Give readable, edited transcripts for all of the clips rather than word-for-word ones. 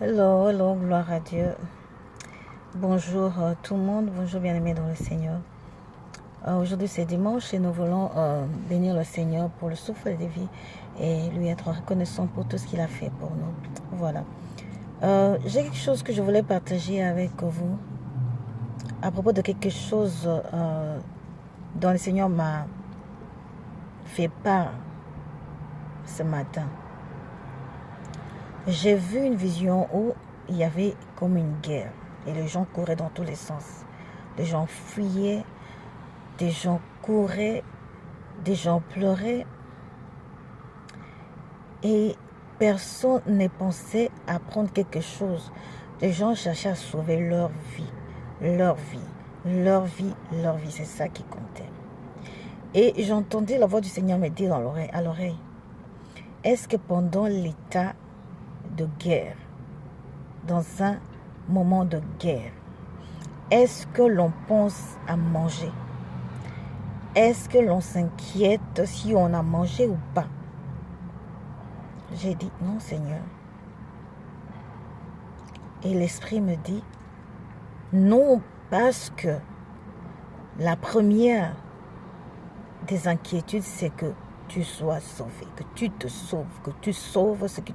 Hello, hello, gloire à Dieu. Bonjour tout le monde, bonjour bien-aimés dans le Seigneur. Aujourd'hui c'est dimanche et nous voulons bénir le Seigneur pour le souffle de vie et lui être reconnaissant pour tout ce qu'il a fait pour nous. Voilà. J'ai quelque chose que je voulais partager avec vous à propos de quelque chose dont le Seigneur m'a fait part ce matin. J'ai vu une vision où il y avait comme une guerre et les gens couraient dans tous les sens. Les gens fuyaient, des gens couraient, des gens pleuraient et personne ne pensait à prendre quelque chose. Les gens cherchaient à sauver leur vie, leur vie, leur vie, leur vie. C'est ça qui comptait. Et j'entendais la voix du Seigneur me dire à l'oreille, est-ce que pendant l'état de guerre, dans un moment de guerre, est-ce que l'on pense à manger? Est-ce que l'on s'inquiète si on a mangé ou pas? J'ai dit non, Seigneur. Et l'Esprit me dit non, parce que la première des inquiétudes, c'est que tu sois sauvé, que tu te sauves, que tu sauves ceux qui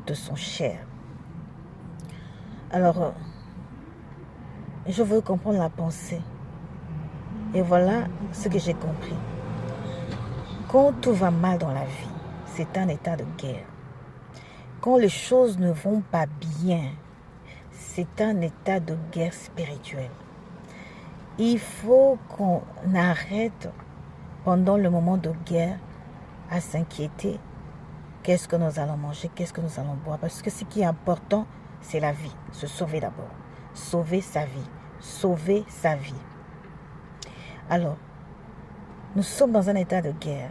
te sont chers. Alors, je veux comprendre la pensée. Et voilà ce que j'ai compris. Quand tout va mal dans la vie, c'est un état de guerre. Quand les choses ne vont pas bien, c'est un état de guerre spirituelle. Il faut qu'on arrête pendant le moment de guerre à s'inquiéter. Qu'est-ce que nous allons manger? Qu'est-ce que nous allons boire? Parce que ce qui est important, c'est la vie. Se sauver d'abord. Sauver sa vie. Sauver sa vie. Alors, nous sommes dans un état de guerre.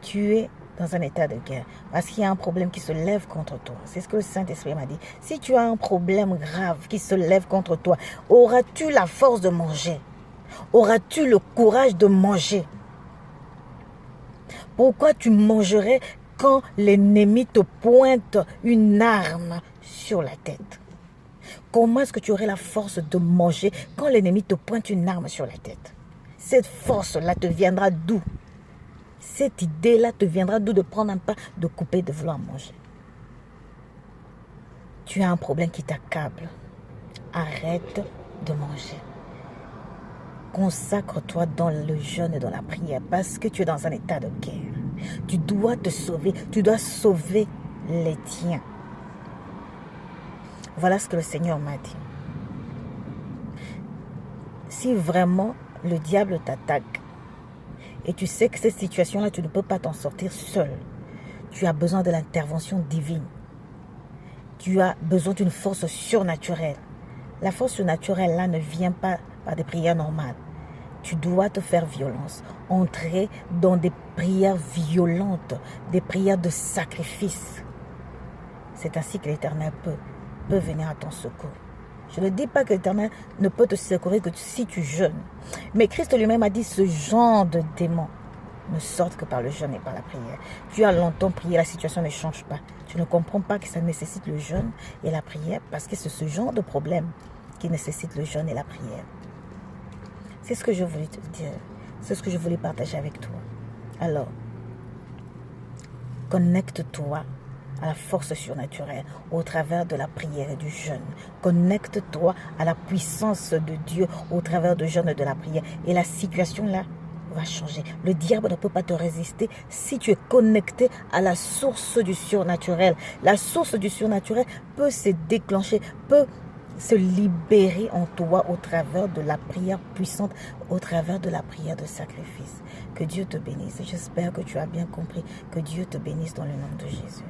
Tu es dans un état de guerre. Parce qu'il y a un problème qui se lève contre toi. C'est ce que le Saint-Esprit m'a dit. Si tu as un problème grave qui se lève contre toi, auras-tu la force de manger? Auras-tu le courage de manger? Pourquoi tu mangerais quand l'ennemi te pointe une arme sur la tête? Comment est-ce que tu aurais la force de manger quand l'ennemi te pointe une arme sur la tête? Cette force-là te viendra d'où? Cette idée-là te viendra d'où de prendre un pain, de couper, de vouloir manger? Tu as un problème qui t'accable. Arrête de manger. Consacre-toi dans le jeûne et dans la prière parce que tu es dans un état de guerre. Tu dois te sauver. Tu dois sauver les tiens. Voilà ce que le Seigneur m'a dit. Si vraiment le diable t'attaque et tu sais que cette situation-là, tu ne peux pas t'en sortir seul, tu as besoin de l'intervention divine. Tu as besoin d'une force surnaturelle. La force surnaturelle là ne vient pas par des prières normales. Tu dois te faire violence, entrer dans des prières violentes, des prières de sacrifice. C'est ainsi que l'Éternel peut venir à ton secours. Je ne dis pas que l'Éternel ne peut te secourir que si tu jeûnes. Mais Christ lui-même a dit ce genre de démons ne sortent que par le jeûne et par la prière. Tu as longtemps prié, la situation ne change pas. Tu ne comprends pas que ça nécessite le jeûne et la prière parce que c'est ce genre de problème qui nécessite le jeûne et la prière. C'est ce que je voulais te dire. C'est ce que je voulais partager avec toi. Alors, connecte-toi à la force surnaturelle au travers de la prière et du jeûne. Connecte-toi à la puissance de Dieu au travers du jeûne et de la prière. Et la situation là va changer. Le diable ne peut pas te résister si tu es connecté à la source du surnaturel. La source du surnaturel peut se déclencher, peut se libérer en toi au travers de la prière puissante, au travers de la prière de sacrifice. Que Dieu te bénisse. J'espère que tu as bien compris. Que Dieu te bénisse dans le nom de Jésus.